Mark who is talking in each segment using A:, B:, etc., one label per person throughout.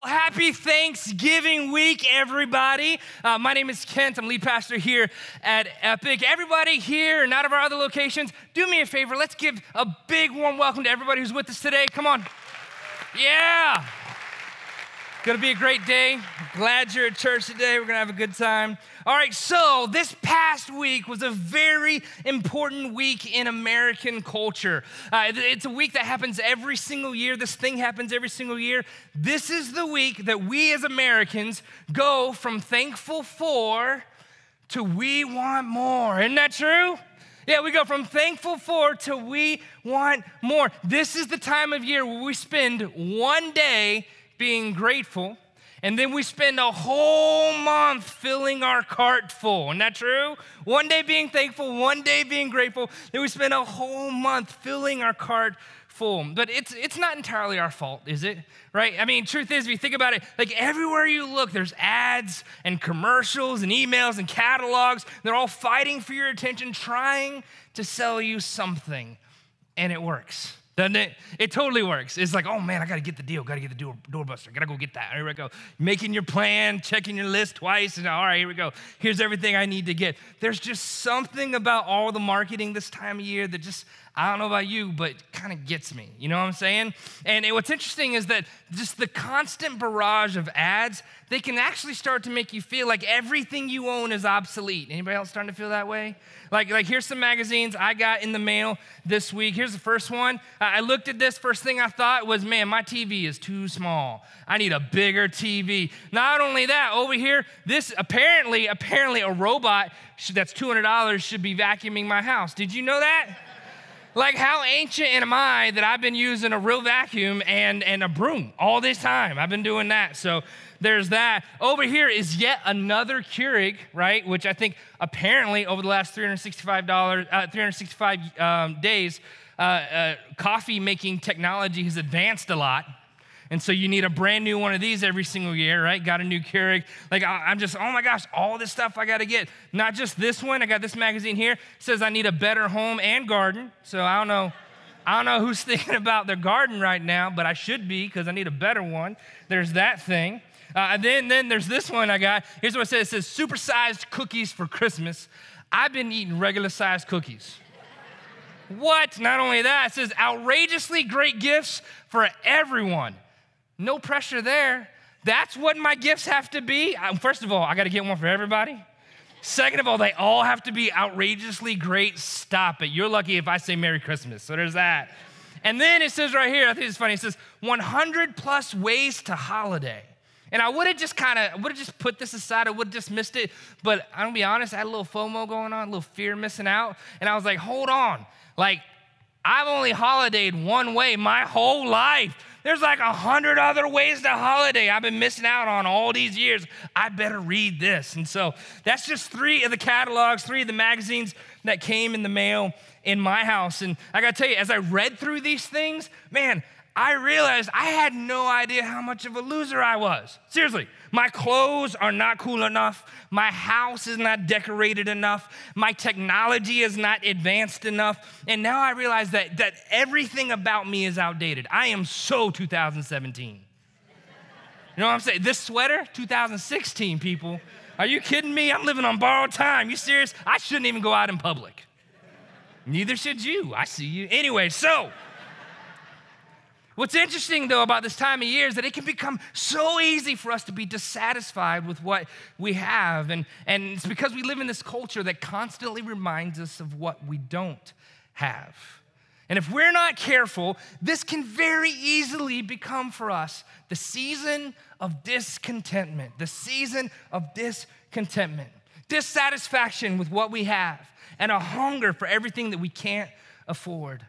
A: Happy Thanksgiving week, everybody. My name is Kent. I'm lead pastor here at Epic. Everybody here and out of our other locations, do me a favor. Let's give a big warm welcome to everybody who's with us today. Come on. Yeah. Gonna be a great day. Glad you're at church today. We're gonna have a good time. All right, so this past week was a very important week in American culture. It's a week that happens every single year. This thing happens every single year. This is the week that we as Americans go from thankful for to we want more. Isn't that true? Yeah, we go from thankful for to we want more. This is the time of year where we spend one day being grateful, and then we spend a whole month filling our cart full. Isn't that true? One day being thankful, one day being grateful, then we spend a whole month filling our cart full. But it's not entirely our fault, is it? Right? I mean, truth is, if you think about it, like everywhere you look, there's ads and commercials and emails and catalogs. They're all fighting for your attention, trying to sell you something, and it works. Doesn't it? It totally works. It's like, oh man, I gotta get the deal, gotta get the doorbuster, gotta go get that. Here we go. Making your plan, checking your list twice, and all right, here we go. Here's everything I need to get. There's just something about all the marketing this time of year that just, I don't know about you, but kind of gets me. You know what I'm saying? And what's interesting is that just the constant barrage of ads, they can actually start to make you feel like everything you own is obsolete. Anybody else starting to feel that way? Like here's some magazines I got in the mail this week. Here's the first one. I looked at this. First thing I thought was, man, my TV is too small. I need a bigger TV. Not only that, over here, this apparently a robot that's $200 should be vacuuming my house. Did you know that? Like, how ancient am I that I've been using a real vacuum and a broom all this time? I've been doing that. So there's that. Over here is yet another Keurig, right? Which I think apparently over the last 365 days, coffee making technology has advanced a lot. And so you need a brand new one of these every single year, right? Got a new Keurig. Like, I'm just, oh my gosh, all this stuff I got to get. Not just this one. I got this magazine here. It says I need a better home and garden. So I don't know who's thinking about their garden right now, but I should be because I need a better one. There's that thing. Then there's this one I got. Here's what it says. It says supersized cookies for Christmas. I've been eating regular sized cookies. What? Not only that, it says outrageously great gifts for everyone. No pressure there. That's what my gifts have to be. First of all, I got to get one for everybody. Second of all, they all have to be outrageously great. Stop it. You're lucky if I say Merry Christmas. So there's that. And then it says right here, I think it's funny, it says 100 plus ways to holiday. And I would have just put this aside. I would have just missed it. But I'm going to be honest, I had a little FOMO going on, a little fear of missing out. And I was like, hold on. Like, I've only holidayed one way my whole life. There's like 100 other ways to holiday I've been missing out on all these years. I better read this. And so that's just 3 of the catalogs, 3 of the magazines that came in the mail in my house. And I got to tell you, as I read through these things, man, I realized I had no idea how much of a loser I was. Seriously, my clothes are not cool enough. My house is not decorated enough. My technology is not advanced enough. And now I realize that everything about me is outdated. I am so 2017. You know what I'm saying? This sweater, 2016, people. Are you kidding me? I'm living on borrowed time. You serious? I shouldn't even go out in public. Neither should you. I see you. Anyway, so what's interesting, though, about this time of year is that it can become so easy for us to be dissatisfied with what we have. And it's because we live in this culture that constantly reminds us of what we don't have. And if we're not careful, this can very easily become for us the season of discontentment, dissatisfaction with what we have, and a hunger for everything that we can't afford.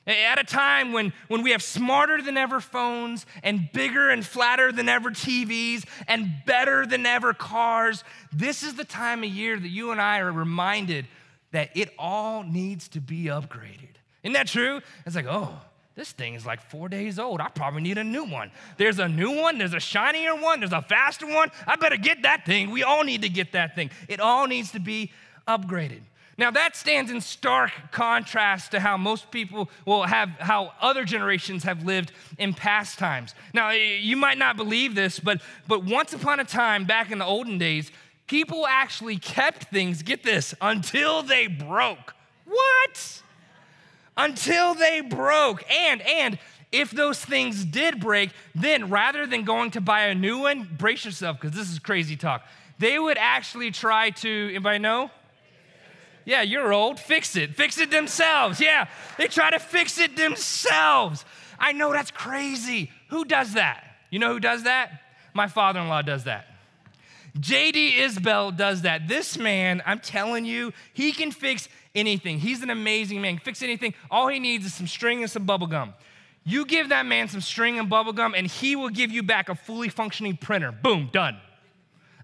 A: At a time when we have smarter than ever phones and bigger and flatter than ever TVs and better than ever cars, this is the time of year that you and I are reminded that it all needs to be upgraded. Isn't that true? It's like, oh, this thing is like 4 days old. I probably need a new one. There's a new one. There's a shinier one. There's a faster one. I better get that thing. We all need to get that thing. It all needs to be upgraded. Now that stands in stark contrast to how most people how other generations have lived in past times. Now you might not believe this, but once upon a time back in the olden days, people actually kept things, get this, until they broke. What? Until they broke. And if those things did break, then rather than going to buy a new one, brace yourself because this is crazy talk. They would actually try to, anybody know? Yeah, you're old. Fix it themselves. Yeah, they try to fix it themselves. I know that's crazy. Who does that? You know who does that? My father-in-law does that. J.D. Isbell does that. This man, I'm telling you, he can fix anything. He's an amazing man. Fix anything. All he needs is some string and some bubble gum. You give that man some string and bubble gum, and he will give you back a fully functioning printer. Boom, done.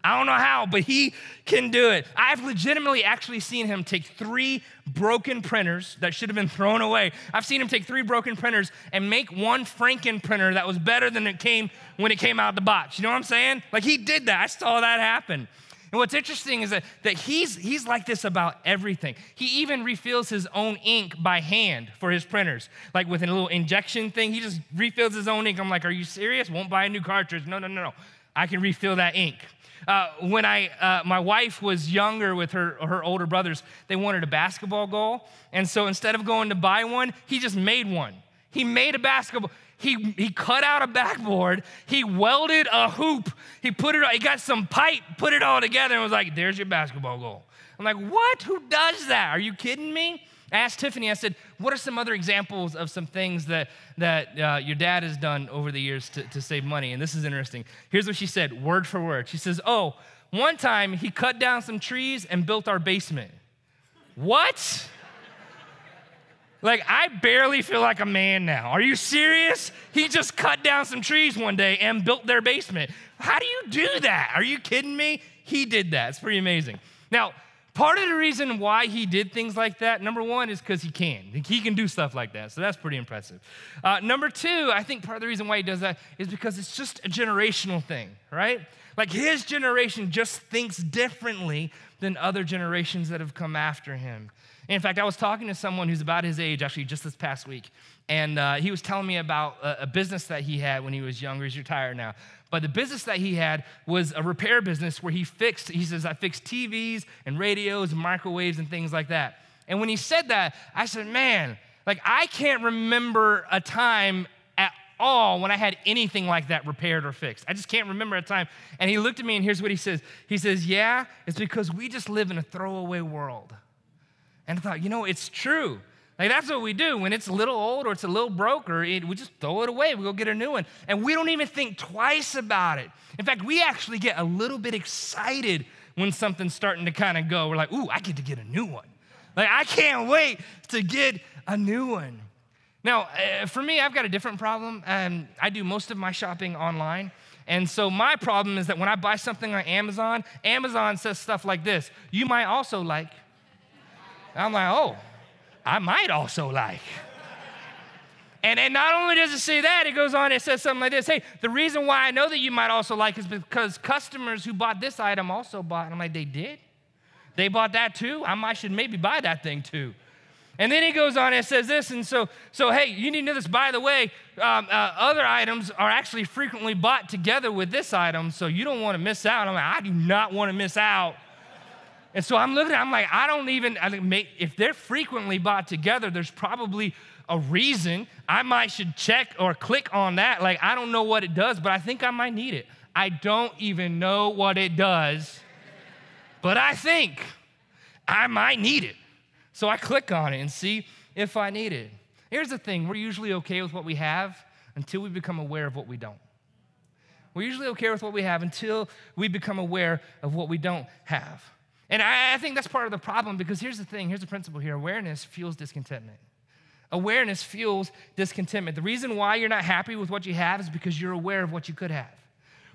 A: I don't know how, but he can do it. I've legitimately actually seen him take 3 broken printers that should have been thrown away. I've seen him take 3 broken printers and make one Franken printer that was better than it came when it came out the box. You know what I'm saying? Like he did that. I saw that happen. And what's interesting is that he's like this about everything. He even refills his own ink by hand for his printers. Like with a little injection thing, he just refills his own ink. I'm like, are you serious? Won't buy a new cartridge. No. I can refill that ink. When my wife was younger with her older brothers, they wanted a basketball goal. And so instead of going to buy one, he just made one. He made a basketball. He cut out a backboard. He welded a hoop. He got some pipe, put it all together, and was like, there's your basketball goal. I'm like, what? Who does that? Are you kidding me? I asked Tiffany, I said, what are some other examples of some things that your dad has done over the years to save money? And this is interesting. Here's what she said, word for word. She says, one time he cut down some trees and built our basement. What? Like, I barely feel like a man now. Are you serious? He just cut down some trees one day and built their basement. How do you do that? Are you kidding me? He did that. It's pretty amazing. Now, part of the reason why he did things like that, number one, is because he can. He can do stuff like that, so that's pretty impressive. Number two, I think part of the reason why he does that is because it's just a generational thing, right? Like his generation just thinks differently than other generations that have come after him. In fact, I was talking to someone who's about his age, actually, just this past week, and he was telling me about a business that he had when he was younger. He's retired now. But the business that he had was a repair business where he says, I fixed TVs and radios and microwaves and things like that. And when he said that, I said, man, like I can't remember a time at all when I had anything like that repaired or fixed. I just can't remember a time. And he looked at me and here's what he says. He says, yeah, it's because we just live in a throwaway world. And I thought, it's true. Like that's what we do. When it's a little old or it's a little broke we just throw it away. We go get a new one. And we don't even think twice about it. In fact, we actually get a little bit excited when something's starting to kind of go. We're like, ooh, I get to get a new one. Like I can't wait to get a new one. Now, for me, I've got a different problem. I do most of my shopping online. And so my problem is that when I buy something on Amazon, Amazon says stuff like this. You might also like. I'm like, oh, I might also like. And not only does it say that, it goes on, it says something like this. Hey, the reason why I know that you might also like is because customers who bought this item also bought. And I'm like, they did? They bought that too? I should maybe buy that thing too. And then he goes on and says this, and so hey, you need to know this, by the way, other items are actually frequently bought together with this item, so you don't want to miss out. I'm like, I do not want to miss out. And so I'm looking at it, I'm like, if they're frequently bought together, there's probably a reason. Should check or click on that. Like, I don't know what it does, but I think I might need it. I don't even know what it does, but I think I might need it. So I click on it and see if I need it. Here's the thing, we're usually okay with what we have until we become aware of what we don't. We're usually okay with what we have until we become aware of what we don't have. And I think that's part of the problem because here's the thing, here's the principle here. Awareness fuels discontentment. Awareness fuels discontentment. The reason why you're not happy with what you have is because you're aware of what you could have.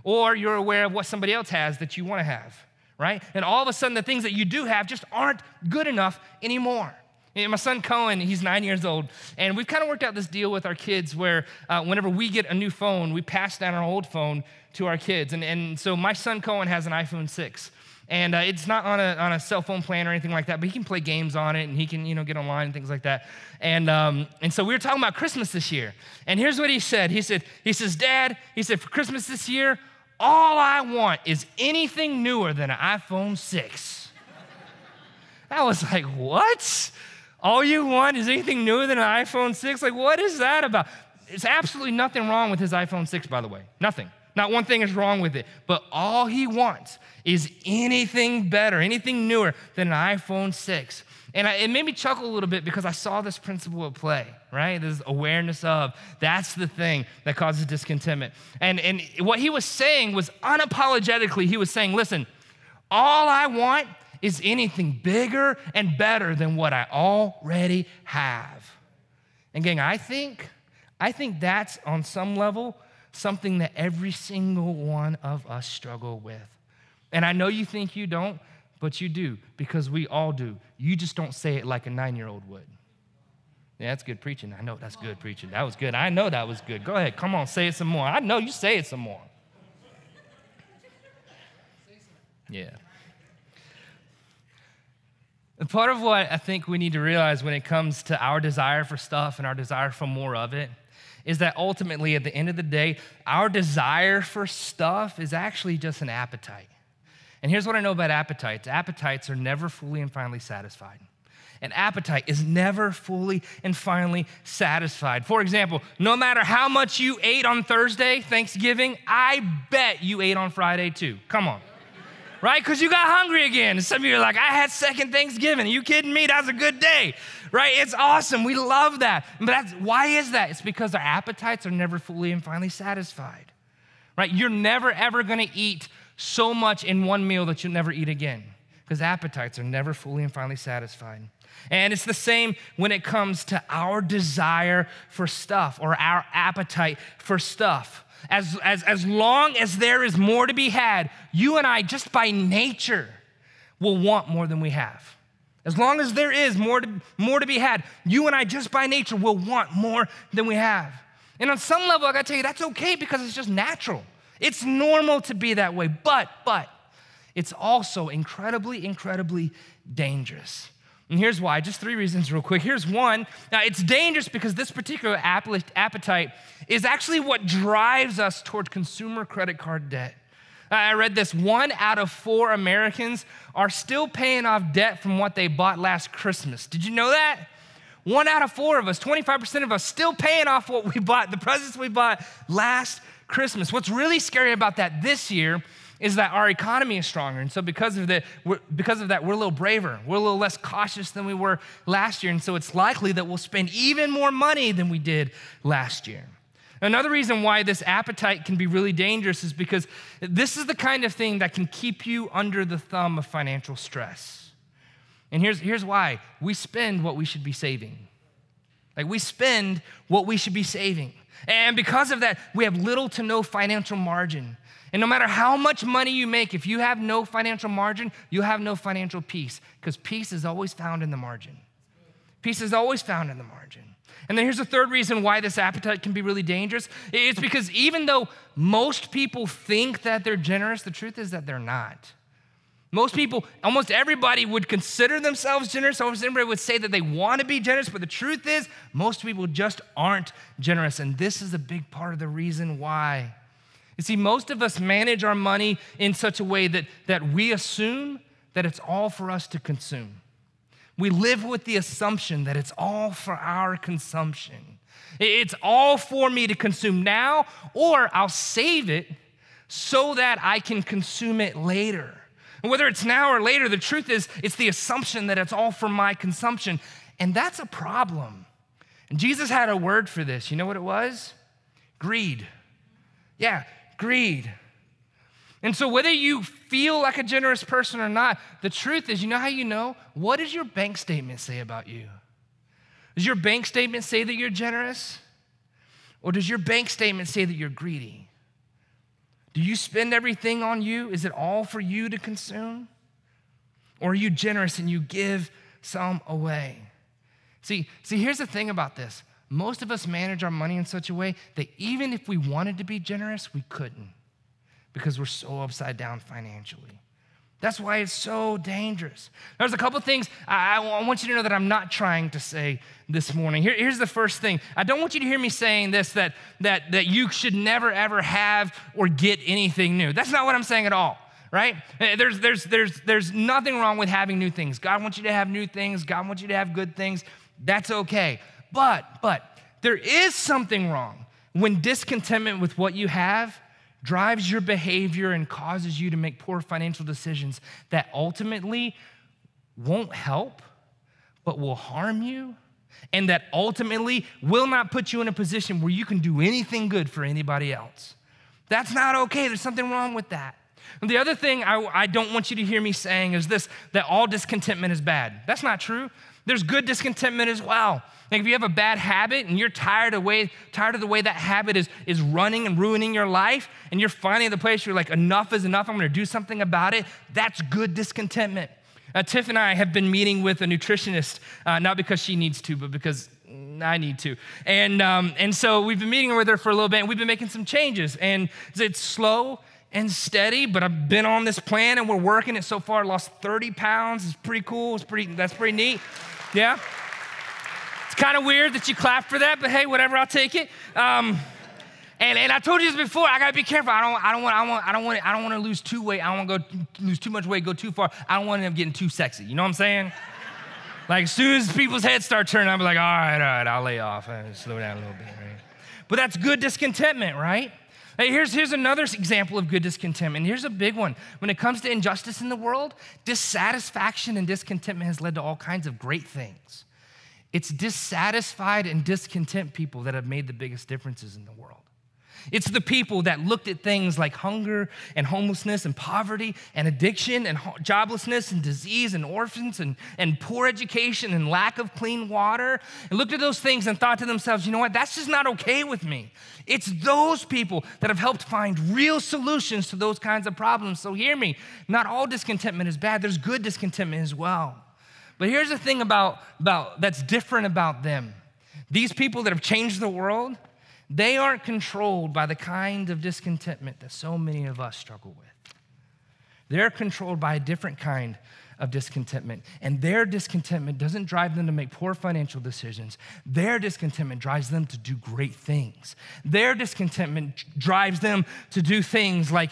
A: Or you're aware of what somebody else has that you want to have, right? And all of a sudden the things that you do have just aren't good enough anymore. And my son Cohen, he's 9 years old, and we've kind of worked out this deal with our kids where whenever we get a new phone, we pass down our old phone to our kids. And so my son Cohen has an iPhone 6. And it's not on a cell phone plan or anything like that, but he can play games on it, and he can, get online and things like that. And so we were talking about Christmas this year. And here's what he said. He says, Dad, for Christmas this year, all I want is anything newer than an iPhone 6. I was like, what? All you want is anything newer than an iPhone 6? Like, what is that about? There's absolutely nothing wrong with his iPhone 6, by the way. Nothing. Not one thing is wrong with it. But all he wants is anything better, anything newer than an iPhone 6. And it made me chuckle a little bit because I saw this principle at play, right? This awareness of, that's the thing that causes discontentment. And what he was saying was unapologetically, he was saying, listen, all I want is anything bigger and better than what I already have. And gang, I think that's on some level something that every single one of us struggle with. And I know you think you don't, but you do, because we all do. You just don't say it like a 9-year-old would. Yeah, that's good preaching. I know that's good preaching. That was good. I know that was good. Go ahead. Come on, say it some more. I know you say it some more. Yeah. And part of what I think we need to realize when it comes to our desire for stuff and our desire for more of it is that ultimately, at the end of the day, our desire for stuff is actually just an appetite. And here's what I know about appetites. Appetites are never fully and finally satisfied. An appetite is never fully and finally satisfied. For example, no matter how much you ate on Thursday, Thanksgiving, I bet you ate on Friday too. Come on. Right? Because you got hungry again. And some of you are like, I had second Thanksgiving. Are you kidding me? That was a good day. Right? It's awesome. We love that. But why is that? It's because our appetites are never fully and finally satisfied. Right? You're never, ever going to eat so much in one meal that you'll never eat again, because appetites are never fully and finally satisfied. And it's the same when it comes to our desire for stuff or our appetite for stuff. As long as there is more to be had, you and I, just by nature, will want more than we have. As long as there is more to be had, you and I, just by nature, will want more than we have. And on some level, I gotta tell you, that's okay because it's just natural. It's normal to be that way, but it's also incredibly, incredibly dangerous. And here's why, just 3 reasons real quick. Here's one. Now, it's dangerous because this particular appetite is actually what drives us toward consumer credit card debt. I read this, 1 out of 4 Americans are still paying off debt from what they bought last Christmas. Did you know that? 1 out of 4 of us, 25% of us, still paying off what we bought, the presents we bought last Christmas. What's really scary about that this year is that our economy is stronger. And so because of that, we're a little braver. We're a little less cautious than we were last year. And so it's likely that we'll spend even more money than we did last year. Another reason why this appetite can be really dangerous is because this is the kind of thing that can keep you under the thumb of financial stress. And here's why. We spend what we should be saving. Like, we spend what we should be saving. And because of that, we have little to no financial margin. And no matter how much money you make, if you have no financial margin, you have no financial peace, because peace is always found in the margin. Peace is always found in the margin. And then here's the third reason why this appetite can be really dangerous. It's because even though most people think that they're generous, the truth is that they're not. Most people, almost everybody would consider themselves generous. Almost everybody would say that they want to be generous, but the truth is most people just aren't generous. And this is a big part of the reason why. You see, most of us manage our money in such a way that we assume that it's all for us to consume. We live with the assumption that it's all for our consumption. It's all for me to consume now, or I'll save it so that I can consume it later. And whether it's now or later, the truth is it's the assumption that it's all for my consumption. And that's a problem. And Jesus had a word for this. You know what it was? Greed. Yeah, greed. And so whether you feel like a generous person or not, the truth is, you know how you know? What does your bank statement say about you? Does your bank statement say that you're generous? Or does your bank statement say that you're greedy? Do you spend everything on you? Is it all for you to consume? Or are you generous and you give some away? See, here's the thing about this. Most of us manage our money in such a way that even if we wanted to be generous, we couldn't, because we're so upside down financially. That's why it's so dangerous. There's a couple things I want you to know that I'm not trying to say this morning. Here's the first thing. I don't want you to hear me saying this, that you should never, ever have or get anything new. That's not what I'm saying at all, right? There's nothing wrong with having new things. God wants you to have new things. God wants you to have good things. That's okay. But there is something wrong when discontentment with what you have drives your behavior and causes you to make poor financial decisions that ultimately won't help, but will harm you, and that ultimately will not put you in a position where you can do anything good for anybody else. That's not okay. There's something wrong with that. And the other thing I don't want you to hear me saying is this, that all discontentment is bad. That's not true. There's good discontentment as well. Like if you have a bad habit and you're tired of the way that habit is running and ruining your life, and you're finally at the place where you're like, enough is enough, I'm gonna do something about it, that's good discontentment. Tiff and I have been meeting with a nutritionist, not because she needs to, but because I need to. And so we've been meeting with her for a little bit, and we've been making some changes. And it's slow and steady, but I've been on this plan and we're working it so far. I lost 30 pounds. It's pretty cool. That's pretty neat. Yeah. It's kind of weird that you clap for that, but hey, whatever, I'll take it. And I told you this before. I gotta be careful. I don't want to lose too weight. I don't want to lose too much weight, go too far. I don't want to end up getting too sexy. You know what I'm saying? Like as soon as people's heads start turning, I'll be like, all right, I'll lay off. Slow down a little bit, right? But that's good discontentment, right? Hey, here's another example of good discontentment. Here's a big one. When it comes to injustice in the world, dissatisfaction and discontentment has led to all kinds of great things. It's dissatisfied and discontent people that have made the biggest differences in the world. It's the people that looked at things like hunger and homelessness and poverty and addiction and joblessness and disease and orphans and poor education and lack of clean water, and looked at those things and thought to themselves, you know what, that's just not okay with me. It's those people that have helped find real solutions to those kinds of problems. So hear me, not all discontentment is bad. There's good discontentment as well. But here's the thing about that's different about them. These people that have changed the world, they aren't controlled by the kind of discontentment that so many of us struggle with. They're controlled by a different kind of discontentment. And their discontentment doesn't drive them to make poor financial decisions. Their discontentment drives them to do great things. Their discontentment drives them to do things like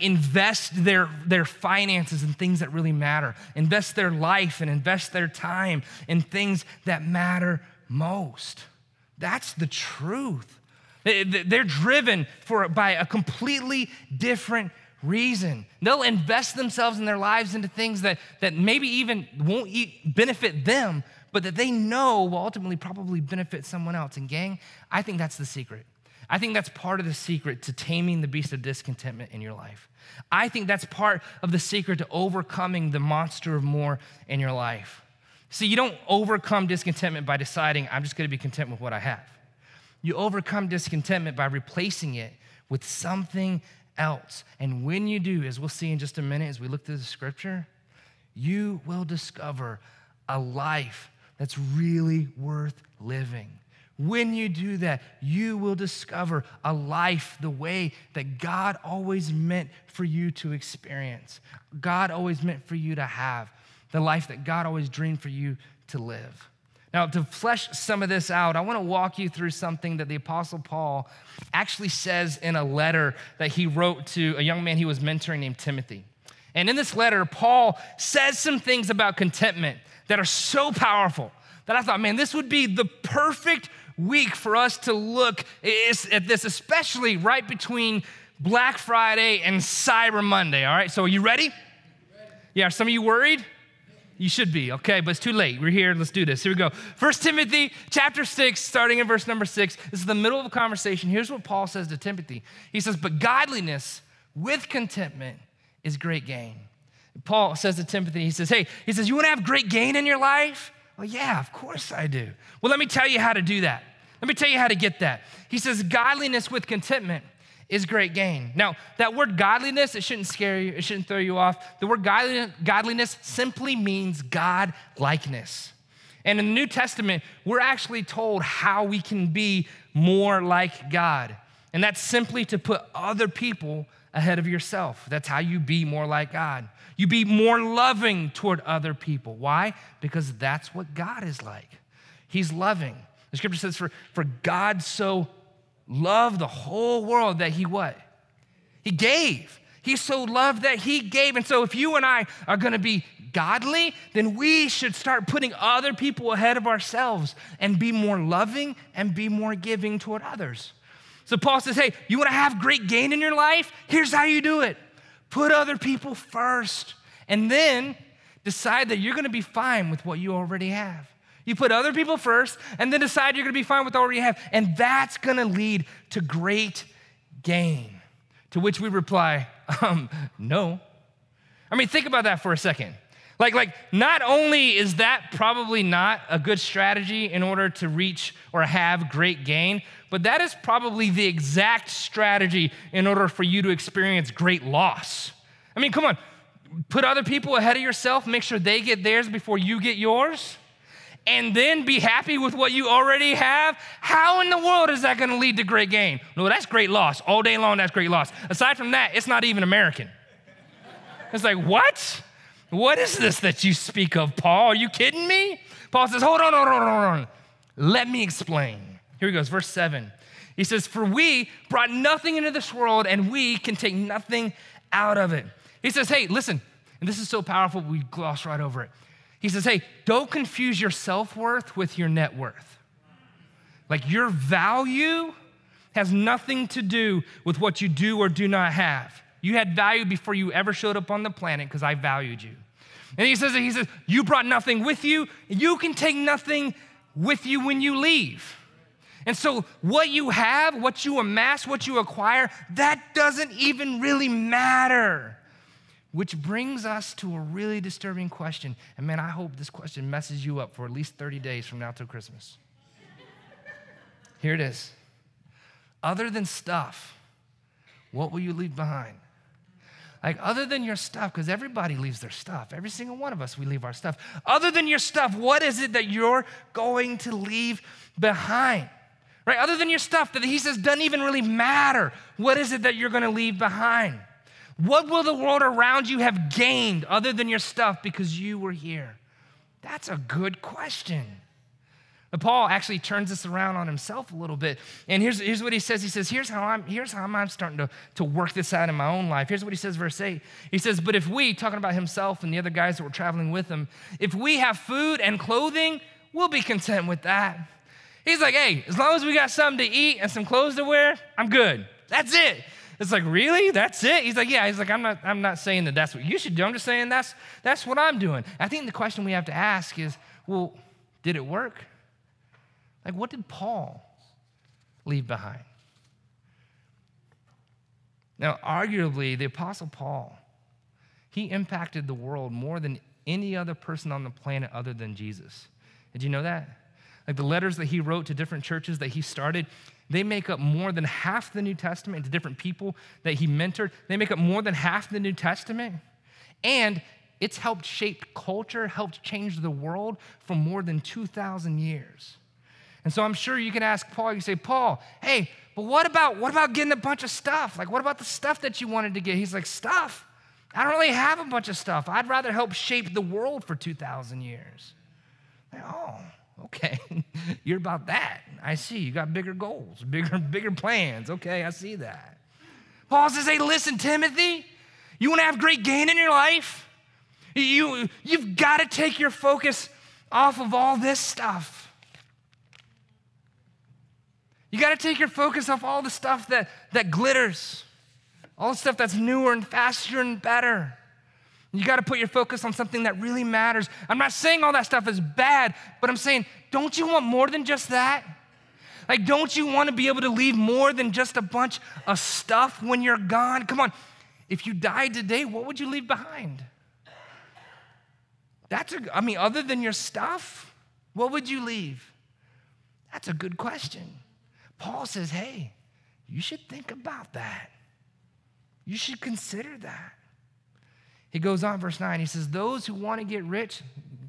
A: invest their finances in things that really matter, invest their life and invest their time in things that matter most. That's the truth. They're driven by a completely different reason. They'll invest themselves and their lives into things that maybe even won't benefit them, but that they know will ultimately probably benefit someone else. And gang, I think that's the secret. I think that's part of the secret to taming the beast of discontentment in your life. I think that's part of the secret to overcoming the monster of more in your life. See, you don't overcome discontentment by deciding, I'm just gonna be content with what I have. You overcome discontentment by replacing it with something else. And when you do, as we'll see in just a minute as we look through the scripture, you will discover a life that's really worth living. When you do that, you will discover a life the way that God always meant for you to experience. God always meant for you to have. The life that God always dreamed for you to live. Now, to flesh some of this out, I want to walk you through something that the Apostle Paul actually says in a letter that he wrote to a young man he was mentoring named Timothy. And in this letter, Paul says some things about contentment that are so powerful that I thought, man, this would be the perfect week for us to look at this, especially right between Black Friday and Cyber Monday, all right? So are you ready? Yeah, are some of you worried? You should be, okay, but it's too late. We're here, let's do this. Here we go. 1 Timothy chapter 6, starting in verse number 6. This is the middle of a conversation. Here's what Paul says to Timothy. He says, but godliness with contentment is great gain. Paul says to Timothy, he says, you wanna have great gain in your life? Well, yeah, of course I do. Well, let me tell you how to do that. Let me tell you how to get that. He says, godliness with contentment is great gain. Now, that word godliness, it shouldn't scare you, it shouldn't throw you off. The word godliness simply means God-likeness. And in the New Testament, we're actually told how we can be more like God. And that's simply to put other people ahead of yourself. That's how you be more like God. You be more loving toward other people. Why? Because that's what God is like. He's loving. The scripture says, for God so loved the whole world that he what? He gave. He so loved that he gave. And so if you and I are going to be godly, then we should start putting other people ahead of ourselves and be more loving and be more giving toward others. So Paul says, hey, you want to have great gain in your life? Here's how you do it. Put other people first, and then decide that you're going to be fine with what you already have. You put other people first, and then decide you're going to be fine with what you already have, and that's going to lead to great gain. To which we reply, no. I mean, think about that for a second. Like, not only is that probably not a good strategy in order to reach or have great gain, but that is probably the exact strategy in order for you to experience great loss. I mean, come on, put other people ahead of yourself, make sure they get theirs before you get yours, and then be happy with what you already have. How in the world is that gonna lead to great gain? No, that's great loss. All day long, that's great loss. Aside from that, it's not even American. It's like, what? What is this that you speak of, Paul? Are you kidding me? Paul says, hold on. Let me explain. Here he goes, verse 7. He says, for we brought nothing into this world, and we can take nothing out of it. He says, hey, listen, and this is so powerful, we gloss right over it. He says, hey, don't confuse your self-worth with your net worth. Like, your value has nothing to do with what you do or do not have. You had value before you ever showed up on the planet because I valued you. And he says, you brought nothing with you. You can take nothing with you when you leave. And so what you have, what you amass, what you acquire, that doesn't even really matter. Which brings us to a really disturbing question. And man, I hope this question messes you up for at least 30 days from now till Christmas. Here it is. Other than stuff, what will you leave behind? Like, other than your stuff, because everybody leaves their stuff. Every single one of us, we leave our stuff. Other than your stuff, what is it that you're going to leave behind? Right? Other than your stuff that he says doesn't even really matter. What is it that you're going to leave behind? What will the world around you have gained other than your stuff because you were here? That's a good question. But Paul actually turns this around on himself a little bit. And here's what he says. He says, here's how I'm starting to work this out in my own life. Here's what he says, verse 8. He says, but if we, talking about himself and the other guys that were traveling with him, if we have food and clothing, we'll be content with that. He's like, hey, as long as we got something to eat and some clothes to wear, I'm good. That's it. It's like, really? That's it? He's like, yeah. He's like, I'm not saying that that's what you should do. I'm just saying that's what I'm doing. I think the question we have to ask is, well, did it work? Like, what did Paul leave behind? Now, arguably, the Apostle Paul, he impacted the world more than any other person on the planet other than Jesus. Did you know that? Like, the letters that he wrote to different churches that he started, they make up more than half the New Testament. To different people that he mentored, they make up more than half the New Testament. And it's helped shape culture, helped change the world for more than 2,000 years. And so I'm sure you can ask Paul, you say, Paul, hey, but what about getting a bunch of stuff? Like, what about the stuff that you wanted to get? He's like, stuff? I don't really have a bunch of stuff. I'd rather help shape the world for 2,000 years. Like, oh, okay. You're about that. I see. You got bigger goals, bigger plans. Okay, I see that. Paul says, hey, listen, Timothy, you want to have great gain in your life? You've got to take your focus off of all this stuff. You got to take your focus off all the stuff that glitters, all the stuff that's newer and faster and better. You got to put your focus on something that really matters. I'm not saying all that stuff is bad, but I'm saying, don't you want more than just that? Like, don't you want to be able to leave more than just a bunch of stuff when you're gone? Come on, if you died today, what would you leave behind? Other than your stuff, what would you leave? That's a good question. Paul says, hey, you should think about that. You should consider that. He goes on, verse 9, he says, those who want to get rich,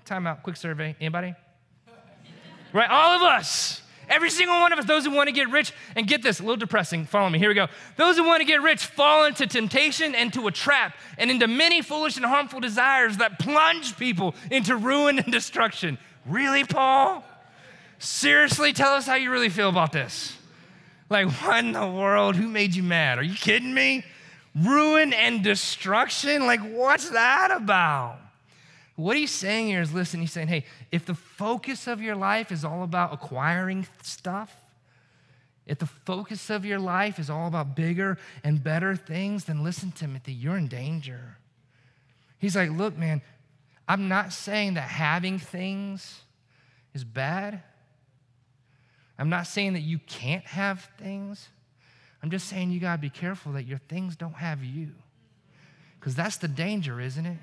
A: time out, quick survey, anybody? Right, all of us. Every single one of us, those who want to get rich, and get this, a little depressing, follow me, here we go. Those who want to get rich fall into temptation and to a trap and into many foolish and harmful desires that plunge people into ruin and destruction. Really, Paul? Seriously, tell us how you really feel about this. Like, what in the world? Who made you mad? Are you kidding me? Ruin and destruction? Like, what's that about? What he's saying here is, listen, he's saying, hey, if the focus of your life is all about acquiring stuff, if the focus of your life is all about bigger and better things, then listen, Timothy, you're in danger. He's like, look, man, I'm not saying that having things is bad. I'm not saying that you can't have things. I'm just saying you gotta be careful that your things don't have you. Because that's the danger, isn't it?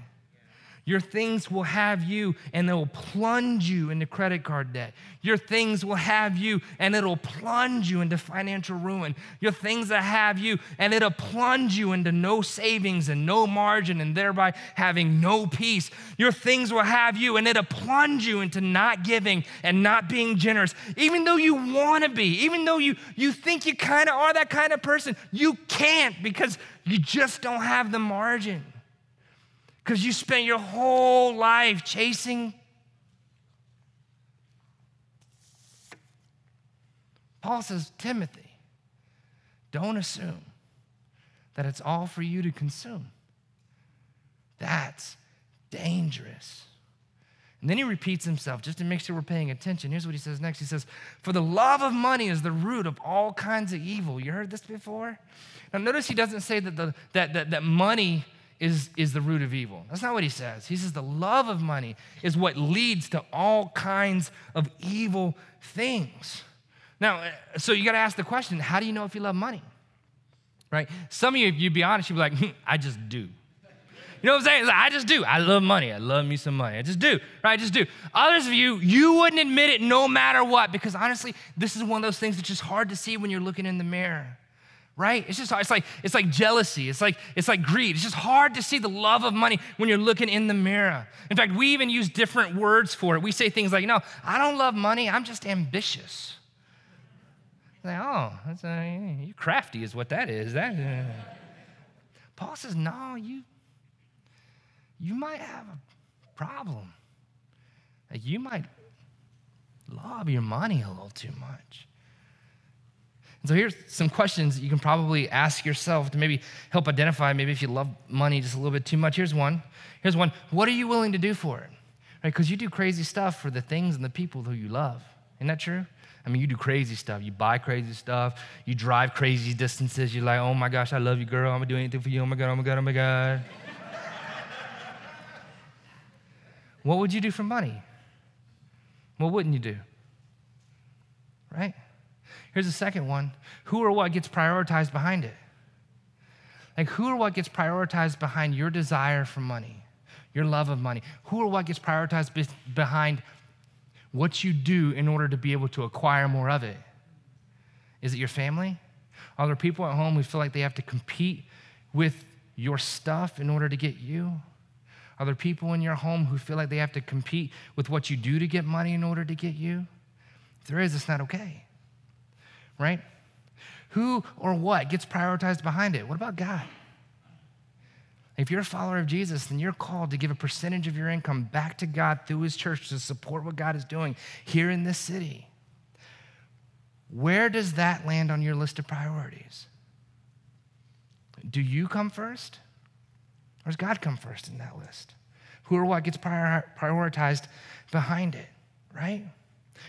A: Your things will have you and they'll plunge you into credit card debt. Your things will have you and it'll plunge you into financial ruin. Your things will have you and it'll plunge you into no savings and no margin and thereby having no peace. Your things will have you and it'll plunge you into not giving and not being generous. Even though you want to be, even though you think you kind of are that kind of person, you can't because you just don't have the margin. Because you spent your whole life chasing. Paul says, Timothy, don't assume that it's all for you to consume. That's dangerous. And then he repeats himself just to make sure we're paying attention. Here's what he says next. He says, for the love of money is the root of all kinds of evil. You heard this before? Now notice he doesn't say that money is the root of evil. That's not what he says. He says the love of money is what leads to all kinds of evil things. Now, so you got to ask the question, how do you know if you love money? Right? Some of you, if you be honest, you'd be like, I just do. You know what I'm saying? It's like, I just do. I love money. I love me some money. I just do. Right? I just do. Others of you, you wouldn't admit it no matter what, because honestly, this is one of those things that's just hard to see when you're looking in the mirror. Right? It's just it's like jealousy. It's like greed. It's just hard to see the love of money when you're looking in the mirror. In fact, we even use different words for it. We say things like, no, I don't love money. I'm just ambitious. Like, oh, that's you're crafty is what that is. Paul says, no, you might have a problem. Like you might love your money a little too much. So here's some questions you can probably ask yourself to maybe help identify maybe if you love money just a little bit too much. Here's one. What are you willing to do for it? Right? Because you do crazy stuff for the things and the people who you love. Isn't that true? I mean, you do crazy stuff. You buy crazy stuff. You drive crazy distances. You're like, oh my gosh, I love you, girl. I'm going to do anything for you. Oh my God, oh my God, oh my God. What would you do for money? What wouldn't you do? Right? Here's the second one. Who or what gets prioritized behind it? Like who or what gets prioritized behind your desire for money, your love of money? Who or what gets prioritized behind what you do in order to be able to acquire more of it? Is it your family? Are there people at home who feel like they have to compete with your stuff in order to get you? Are there people in your home who feel like they have to compete with what you do to get money in order to get you? If there is, it's not okay. Right? Who or what gets prioritized behind it? What about God? If you're a follower of Jesus, then you're called to give a percentage of your income back to God through his church to support what God is doing here in this city. Where does that land on your list of priorities? Do you come first? Or does God come first in that list? Who or what gets prioritized behind it, right?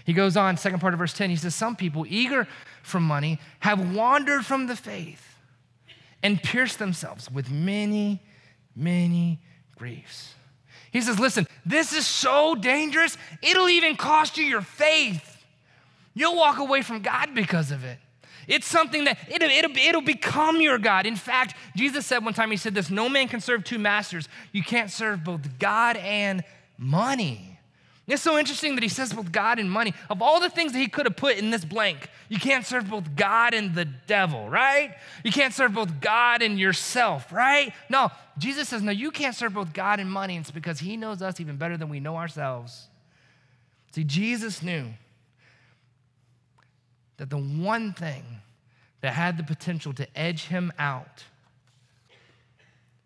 A: He goes on, second part of verse 10, he says, some people eager for money have wandered from the faith and pierced themselves with many, many griefs. He says, listen, this is so dangerous, it'll even cost you your faith. You'll walk away from God because of it. It's something that it'll become your God. In fact, Jesus said one time, he said this, no man can serve two masters. You can't serve both God and money. It's so interesting that he says both God and money. Of all the things that he could have put in this blank, you can't serve both God and the devil, right? You can't serve both God and yourself, right? No, Jesus says, no, you can't serve both God and money. It's because he knows us even better than we know ourselves. See, Jesus knew that the one thing that had the potential to edge him out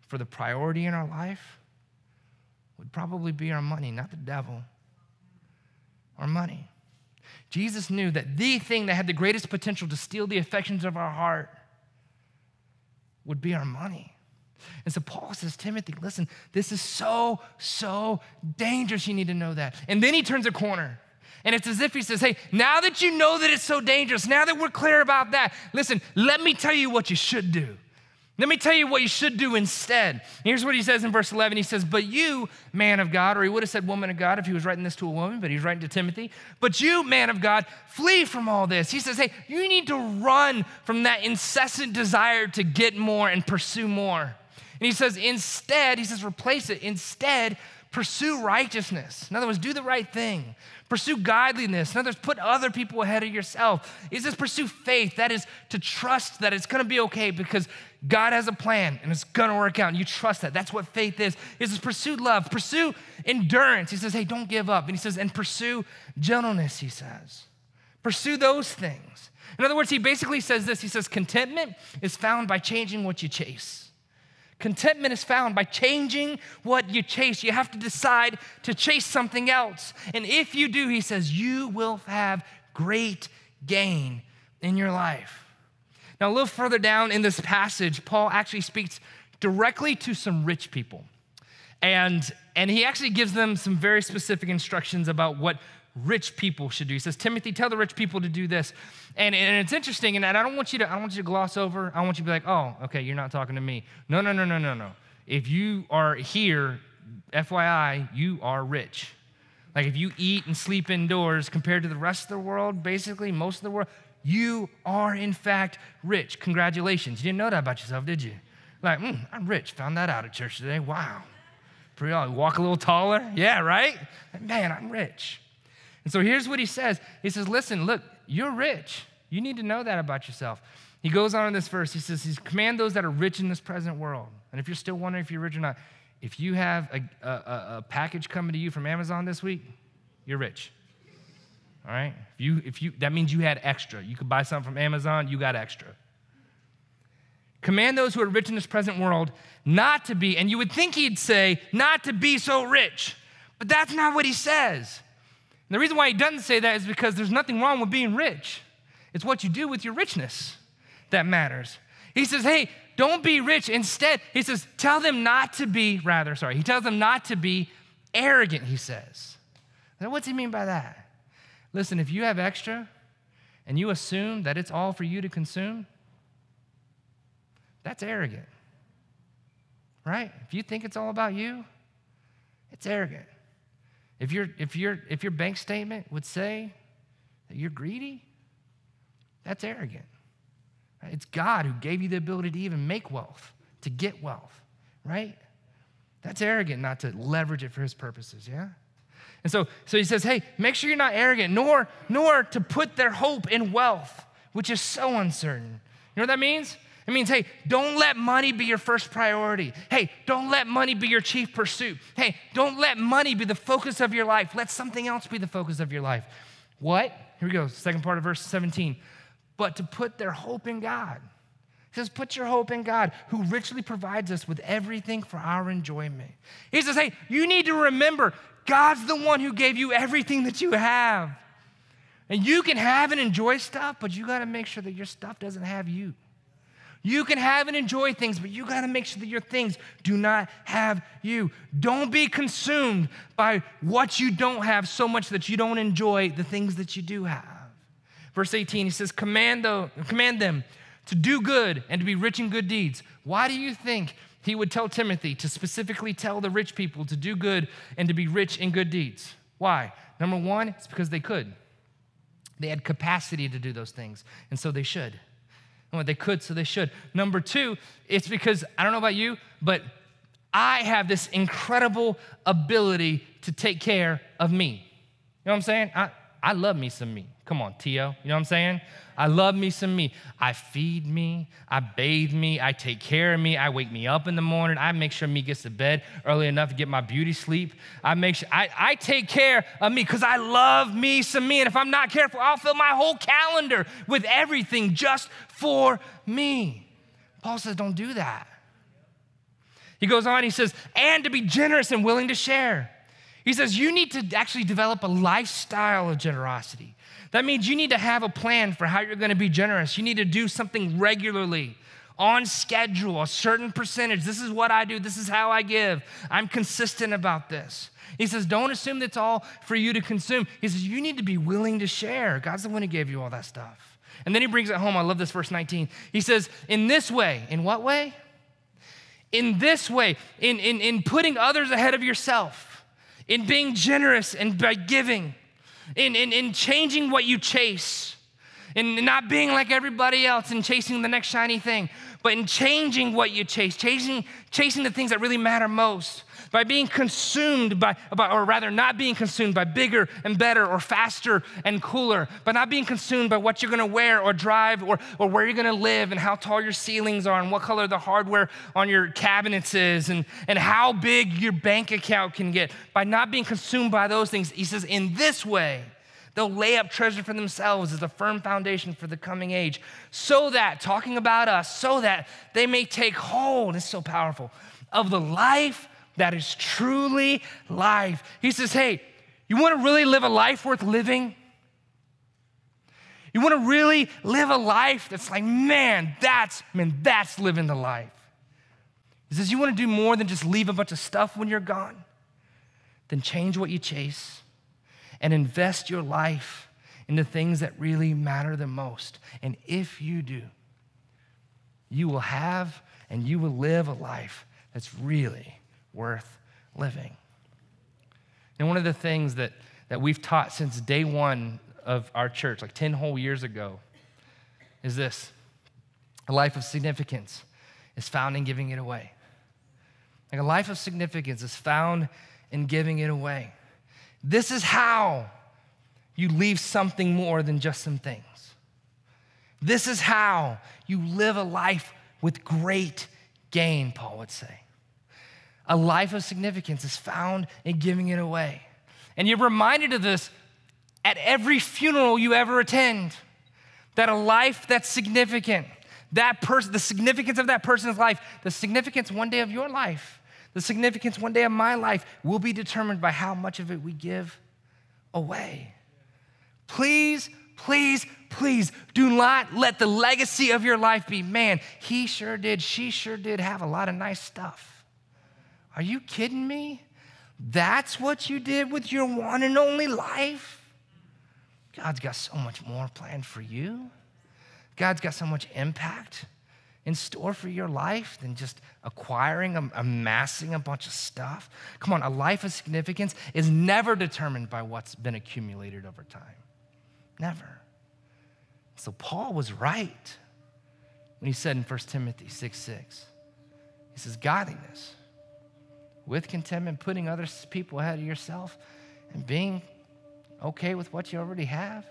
A: for the priority in our life would probably be our money, not the devil. Our money. Jesus knew that the thing that had the greatest potential to steal the affections of our heart would be our money. And so Paul says, Timothy, listen, this is so dangerous. You need to know that. And then he turns a corner. And it's as if he says, hey, now that you know that it's so dangerous, now that we're clear about that, listen, let me tell you what you should do. Let me tell you what you should do instead. Here's what he says in verse 11. He says, but you, man of God, or he would have said woman of God if he was writing this to a woman, but he's writing to Timothy. But you, man of God, flee from all this. He says, hey, you need to run from that incessant desire to get more and pursue more. And he says, instead, he says, replace it. Instead, pursue righteousness. In other words, do the right thing. Pursue godliness. In other words, put other people ahead of yourself. He says, pursue faith. That is to trust that it's going to be okay because God has a plan and it's going to work out. And you trust that. That's what faith is. He says, pursue love. Pursue endurance. He says, hey, don't give up. And he says, and pursue gentleness, he says. Pursue those things. In other words, he basically says this. He says, contentment is found by changing what you chase. Contentment is found by changing what you chase. You have to decide to chase something else. And if you do, he says, you will have great gain in your life. Now, a little further down in this passage, Paul actually speaks directly to some rich people. And he actually gives them some very specific instructions about what rich people should do. He says, Timothy, tell the rich people to do this. And it's interesting, and I don't want you to gloss over. I want you to be like, oh, okay, you're not talking to me. No. If you are here, FYI, you are rich. Like if you eat and sleep indoors compared to the rest of the world, basically most of the world, you are in fact rich. Congratulations. You didn't know that about yourself, did you? Like, I'm rich. Found that out at church today. Wow. Pretty awesome. Walk a little taller. Yeah, right? Man, I'm rich. And so here's what he says. He says, listen, look, you're rich. You need to know that about yourself. He goes on in this verse. He says, command those that are rich in this present world. And if you're still wondering if you're rich or not, if you have a package coming to you from Amazon this week, you're rich. All right? If you that means you had extra. You could buy something from Amazon, you got extra. Command those who are rich in this present world not to be, and you would think he'd say, not to be so rich. But that's not what he says. And the reason why he doesn't say that is because there's nothing wrong with being rich. It's what you do with your richness that matters. He says, hey, don't be rich. Instead, he says, he tells them not to be arrogant, he says. Now, what's he mean by that? Listen, if you have extra and you assume that it's all for you to consume, that's arrogant, right? If you think it's all about you, it's arrogant. If your bank statement would say that you're greedy, that's arrogant. Right? It's God who gave you the ability to even make wealth, to get wealth, right? That's arrogant not to leverage it for his purposes, yeah? And so he says, hey, make sure you're not arrogant, nor to put their hope in wealth, which is so uncertain. You know what that means? It means, hey, don't let money be your first priority. Hey, don't let money be your chief pursuit. Hey, don't let money be the focus of your life. Let something else be the focus of your life. What? Here we go, second part of verse 17. But to put their hope in God. He says, put your hope in God, who richly provides us with everything for our enjoyment. He says, hey, you need to remember, God's the one who gave you everything that you have. And you can have and enjoy stuff, but you got to make sure that your stuff doesn't have you. You can have and enjoy things, but you got to make sure that your things do not have you. Don't be consumed by what you don't have so much that you don't enjoy the things that you do have. Verse 18, he says, command them to do good and to be rich in good deeds. Why do you think he would tell Timothy to specifically tell the rich people to do good and to be rich in good deeds? Why? Number one, it's because they could. They had capacity to do those things, and so they should. And they could, so they should. Number two, it's because, I don't know about you, but I have this incredible ability to take care of me. You know what I'm saying? I love me some me. Come on, Tio, you know what I'm saying? I love me some me. I feed me, I bathe me, I take care of me, I wake me up in the morning, I make sure me gets to bed early enough to get my beauty sleep. I take care of me because I love me some me, and if I'm not careful, I'll fill my whole calendar with everything just for me. Paul says, don't do that. He goes on, he says, and to be generous and willing to share. He says, you need to actually develop a lifestyle of generosity. That means you need to have a plan for how you're going to be generous. You need to do something regularly, on schedule, a certain percentage. This is what I do. This is how I give. I'm consistent about this. He says, don't assume that's all for you to consume. He says, you need to be willing to share. God's the one who gave you all that stuff. And then he brings it home. I love this, verse 19. He says, in this way, in what way? In this way, in putting others ahead of yourself, in being generous and by giving, in changing what you chase, in not being like everybody else and chasing the next shiny thing, but in changing what you chase, chasing the things that really matter most, by being consumed or rather not being consumed by bigger and better or faster and cooler, by not being consumed by what you're gonna wear or drive or where you're gonna live and how tall your ceilings are and what color the hardware on your cabinets is and how big your bank account can get. By not being consumed by those things, he says, in this way, they'll lay up treasure for themselves as a firm foundation for the coming age, so that, talking about us, so that they may take hold, it's so powerful, of the life that is truly life. He says, hey, you want to really live a life worth living? You want to really live a life that's like, man, that's living the life. He says, you want to do more than just leave a bunch of stuff when you're gone? Then change what you chase and invest your life in the things that really matter the most. And if you do, you will have and you will live a life that's really worth living. And one of the things that we've taught since day one of our church, like 10 whole years ago, is this: a life of significance is found in giving it away. Like a life of significance is found in giving it away. This is how you leave something more than just some things. This is how you live a life with great gain, Paul would say. A life of significance is found in giving it away. And you're reminded of this at every funeral you ever attend, that a life that's significant, the significance of that person's life, the significance one day of your life, the significance one day of my life will be determined by how much of it we give away. Please, please, please do not let the legacy of your life be, man, he sure did, she sure did have a lot of nice stuff. Are you kidding me? That's what you did with your one and only life? God's got so much more planned for you. God's got so much impact in store for your life than just acquiring, amassing a bunch of stuff. Come on, a life of significance is never determined by what's been accumulated over time. Never. So Paul was right when he said in 1 Timothy 6:6, he says, godliness with contentment, putting other people ahead of yourself and being okay with what you already have.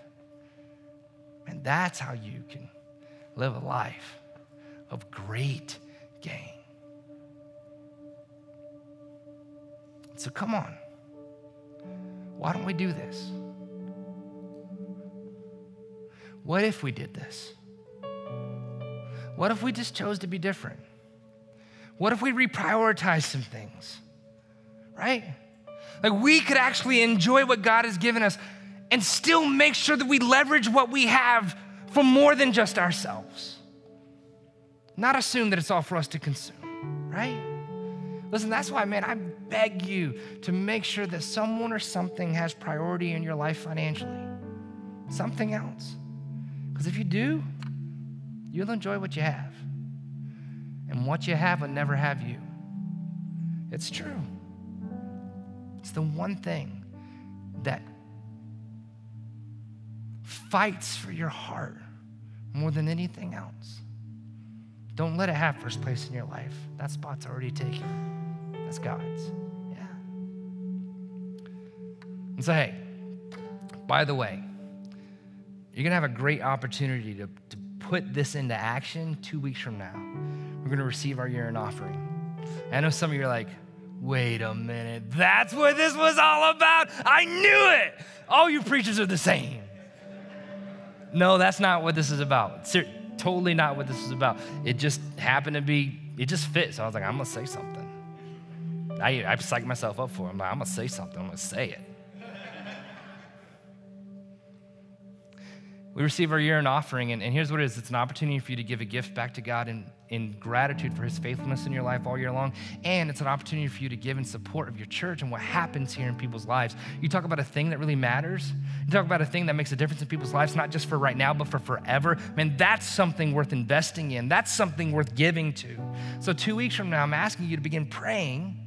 A: And that's how you can live a life of great gain. So come on. Why don't we do this? What if we did this? What if we just chose to be different? What if we reprioritize some things, right? Like we could actually enjoy what God has given us and still make sure that we leverage what we have for more than just ourselves. Not assume that it's all for us to consume, right? Listen, that's why, man, I beg you to make sure that someone or something has priority in your life financially. Something else. Because if you do, you'll enjoy what you have. And what you have will never have you. It's true. It's the one thing that fights for your heart more than anything else. Don't let it have first place in your life. That spot's already taken. That's God's. Yeah. And so, hey, By the way, you're gonna have a great opportunity to put this into action 2 weeks from now. We're gonna receive our year-end offering. And I know some of you are like, wait a minute, that's what this was all about? I knew it. All you preachers are the same. No, that's not what this is about. Totally not what this is about. It just happened to be, it just fit. So I was like, I'm gonna say something. I psyched myself up for it. I'm like, I'm gonna say something, I'm gonna say it. We receive our year-end offering, and here's what it is. It's an opportunity for you to give a gift back to God in gratitude for his faithfulness in your life all year long, and it's an opportunity for you to give in support of your church and what happens here in people's lives. You talk about a thing that really matters. You talk about a thing that makes a difference in people's lives, not just for right now, but for forever. Man, that's something worth investing in. That's something worth giving to. So 2 weeks from now, I'm asking you to begin praying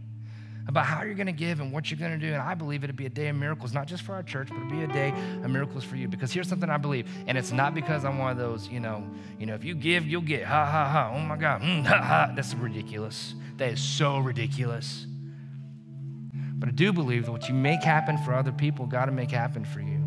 A: about how you're gonna give and what you're gonna do. And I believe it'll be a day of miracles, not just for our church, but it'll be a day of miracles for you. Because here's something I believe, and it's not because I'm one of those, you know, if you give, you'll get, ha, ha, ha, oh my God, ha, ha. That's ridiculous. That is so ridiculous. But I do believe that what you make happen for other people, God will make happen for you.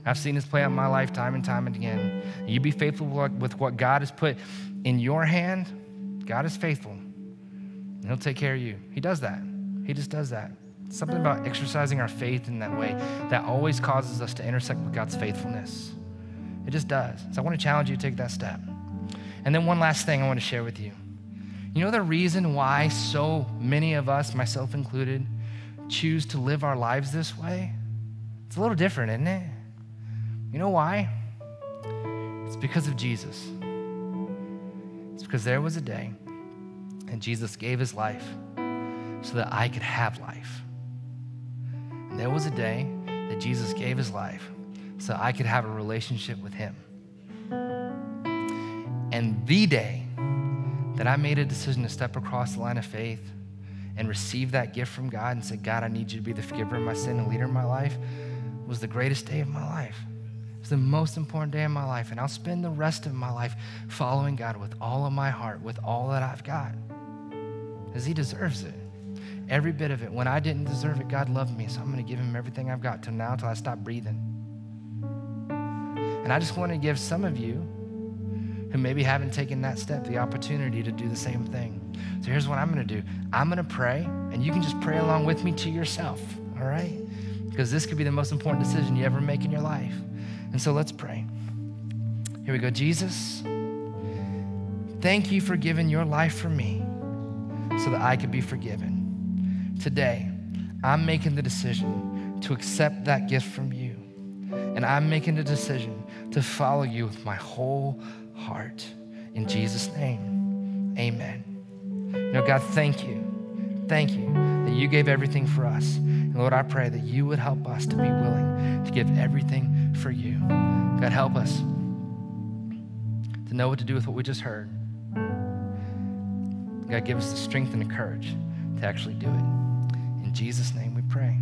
A: I've seen this play out in my life time and time again. You be faithful with what God has put in your hand, God is faithful, and he'll take care of you. He does that. He just does that. Something about exercising our faith in that way that always causes us to intersect with God's faithfulness. It just does. So I want to challenge you to take that step. And then one last thing I want to share with you. You know the reason why so many of us, myself included, choose to live our lives this way? It's a little different, isn't it? You know why? It's because of Jesus. It's because there was a day and Jesus gave his life so that I could have life. And there was a day that Jesus gave his life so I could have a relationship with him. And the day that I made a decision to step across the line of faith and receive that gift from God and say, God, I need you to be the forgiver of my sin and leader in my life, was the greatest day of my life. It was the most important day of my life. And I'll spend the rest of my life following God with all of my heart, with all that I've got, because he deserves it. Every bit of it. When I didn't deserve it, God loved me, so I'm going to give him everything I've got till now, till I stop breathing. And I just want to give some of you who maybe haven't taken that step the opportunity to do the same thing. So here's what I'm going to do. I'm going to pray, and you can just pray along with me to yourself, all right? Because this could be the most important decision you ever make in your life. And so let's pray. Here we go. Jesus, thank you for giving your life for me so that I could be forgiven. Today, I'm making the decision to accept that gift from you. And I'm making the decision to follow you with my whole heart. In Jesus' name, amen. You know, God, thank you. Thank you that you gave everything for us. And Lord, I pray that you would help us to be willing to give everything for you. God, help us to know what to do with what we just heard. God, give us the strength and the courage to actually do it. In Jesus' name we pray.